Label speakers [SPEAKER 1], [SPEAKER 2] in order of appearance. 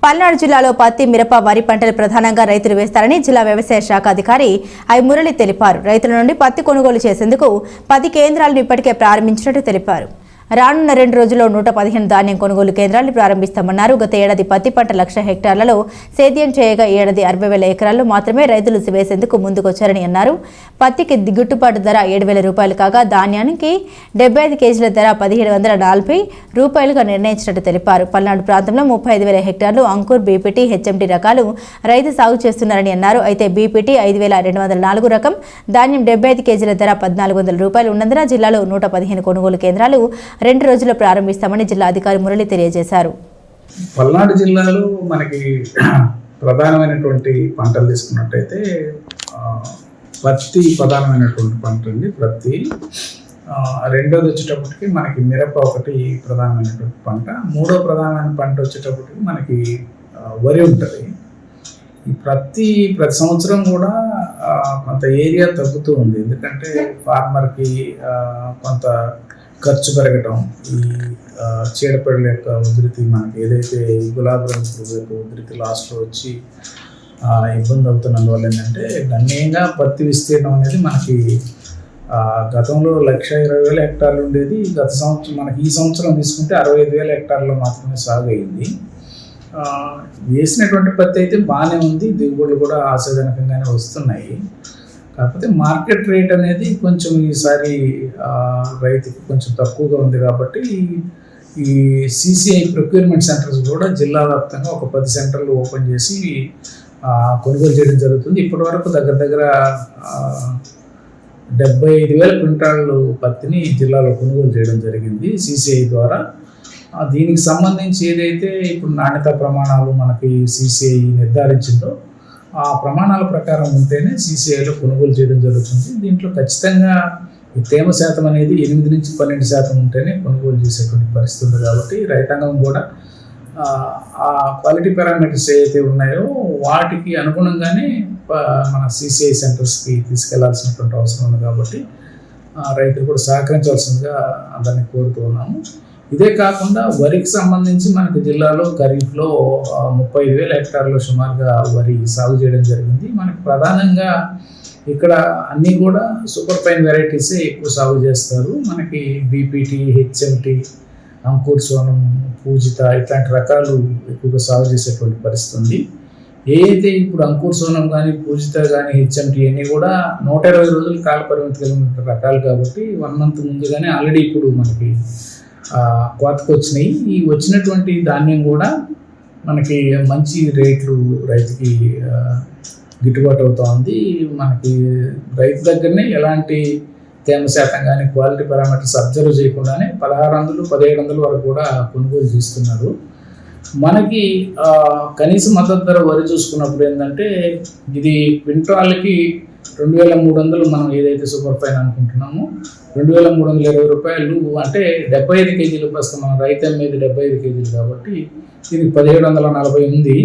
[SPEAKER 1] పల్నాడు జిల్లాలో పత్తి, మిరప, వరి పంటలు ప్రధానంగా రైతులు వేస్తారని జిల్లా వ్యవసాయ శాఖ అధికారి ఐ మురళి తెలిపారు. రైతుల నుండి పత్తి కొనుగోలు చేసేందుకు 10 కేంద్రాలను ఇప్పటికే ప్రారంభించినట్టు తెలిపారు. రానున్న 2 రోజుల్లో 115 ధాన్యం కొనుగోలు కేంద్రాలను ప్రారంభిస్తామన్నారు. గత ఏడాది పత్తి పంట 1,00,000 హెక్టార్లలో సేద్యం చేయగా ఈ ఏడాది 60,000 ఎకరాల్లో మాత్రమే రైతులు వేసేందుకు ముందుకొచ్చారని అన్నారు. పత్తికి గిట్టుబాటు ధర 7,000 రూపాయలు కాగా ధాన్యానికి 75 కేజీల ధర 1,740 రూపాయలుగా నిర్ణయించినట్టు తెలిపారు. పల్నాడు ప్రాంతంలో 35,000 హెక్టార్లు అంకుర్, బీపీటీ, హెచ్ఎంటీ రకాలు రైతు సాగు చేస్తున్నారని అన్నారు. అయితే బీపీటీ 5,204 రకం ధాన్యం 75 కేజీల ధర 1,400 రూపాయలు ఉన్నందున జిల్లాలో 115 కొనుగోలు కేంద్రాలు 2 రోజుల్లో ప్రారంభిస్తామని జిల్లా అధికారి మురళి తెలియజేశారు.
[SPEAKER 2] పల్నాడు జిల్లాలో మనకి ప్రధానమైనటువంటి పంటలు తీసుకున్నట్టయితే పత్తి ప్రధానమైనటువంటి పంట అండి. పత్తి రెండోది వచ్చేటప్పటికి మనకి మిరప ఒకటి ప్రధానమైనటువంటి పంట. మూడో ప్రధానమైన పంట వచ్చేటప్పటికి మనకి వరి ఉంటుంది. ఈ ప్రతి సంవత్సరం కూడా కొంత ఏరియా తగ్గుతూ ఉంది. ఎందుకంటే ఫార్మర్కి కొంత ఖర్చు పెరగటం, ఈ చీడపీడల యొక్క ఉధృతి, మనకి ఏదైతే గులాబీ రంగు యొక్క ఉధృతి లాస్ట్లో వచ్చి ఇబ్బంది అవుతున్నందువల్ల ఏంటంటే గణనీయంగా పత్తి విస్తీర్ణం అనేది మనకి గతంలో 1,20,000 హెక్టార్లు ఉండేది. గత సంవత్సరం మనకి ఈ సంవత్సరం తీసుకుంటే 65,000 హెక్టార్లో మాత్రమే సాగు అయింది. వేసినటువంటి పత్తి అయితే బాగానే ఉంది, దిగుబడులు కూడా ఆశాజనకంగానే వస్తున్నాయి. కాకపోతే మార్కెట్ రేట్ అనేది కొంచెం ఈసారి రైతుకి కొంచెం తక్కువగా ఉంది. కాబట్టి ఈ సిసిఐ ప్రొక్యూర్మెంట్ సెంటర్స్ కూడా జిల్లా వ్యాప్తంగా ఒక 10 సెంటర్లు ఓపెన్ చేసి కొనుగోలు చేయడం జరుగుతుంది. ఇప్పటి వరకు దగ్గర 75,000 క్వింటాళ్ళు పత్తిని జిల్లాలో కొనుగోలు చేయడం జరిగింది సిసిఐ ద్వారా. దీనికి సంబంధించి ఏదైతే ఇప్పుడు నాణ్యతా ప్రమాణాలు మనకి సిసిఐ నిర్ధారించిందో ఆ ప్రమాణాల ప్రకారం ఉంటేనే సిసిఐలో కొనుగోలు చేయడం జరుగుతుంది. దీంట్లో ఖచ్చితంగా ఈ తేమ శాతం అనేది 8 నుంచి 12% ఉంటేనే కొనుగోలు చేసేటువంటి పరిస్థితి ఉంది. కాబట్టి రైతాంగం కూడా ఆ క్వాలిటీ పారామీటర్స్ ఏవైతే ఉన్నాయో వాటికి అనుగుణంగానే మన సిసిఐ సెంటర్స్కి తీసుకెళ్లాల్సినటువంటి అవసరం ఉంది. కాబట్టి రైతులు కూడా సహకరించవలసిందిగా అందరినీ కోరుతూ ఉన్నాము. ఇదే కాకుండా వరికి సంబంధించి మనకి జిల్లాలో ఖరీఫ్లో 35,000 హెక్టార్లో సుమారుగా వరి సాగు చేయడం జరిగింది. మనకి ప్రధానంగా ఇక్కడ అన్నీ కూడా సూపర్ ఫైన్ వెరైటీసే ఎక్కువ సాగు చేస్తారు. మనకి బీపీటీ, హెచ్ఎంటీ, అంకుర్, సోనం, పూజిత ఇట్లాంటి రకాలు ఎక్కువగా సాగు చేసేటువంటి పరిస్థితి ఉంది. ఏదైతే ఇప్పుడు అంకుర్, సోనం కానీ, పూజిత కానీ, హెచ్ఎంటీ అన్నీ కూడా 120 రోజులు కాల పరిమితి కలిగిన రకాలు. కాబట్టి 1 మంత్ ముందుగానే ఆల్రెడీ ఇప్పుడు మనకి కోతకు వచ్చినాయి. ఈ వచ్చినటువంటి ధాన్యం కూడా మనకి మంచి రేట్లు రైతుకి గిట్టుబాటు అవుతూ ఉంది. మనకి రైతు దగ్గరనే ఎలాంటి తేమ శాతం కానీ క్వాలిటీ పారామీటర్స్ అబ్జర్వ్ చేయకుండానే 1,600, 1,700 వరకు కూడా కొనుగోలు చేస్తున్నారు. మనకి కనీస మద్దతు ధర వరి చూసుకున్నప్పుడు ఏంటంటే ఇది క్వింటాల్కి 2,300 మనం ఏదైతే సూపర్ ఫైన్ అనుకుంటున్నామో 2,320 రూపాయలు అంటే 75 కేజీలు ప్రస్తుతం మన రైతు అమ్మేది 75 కేజీలు కాబట్టి ఇది 1,740 ఉంది.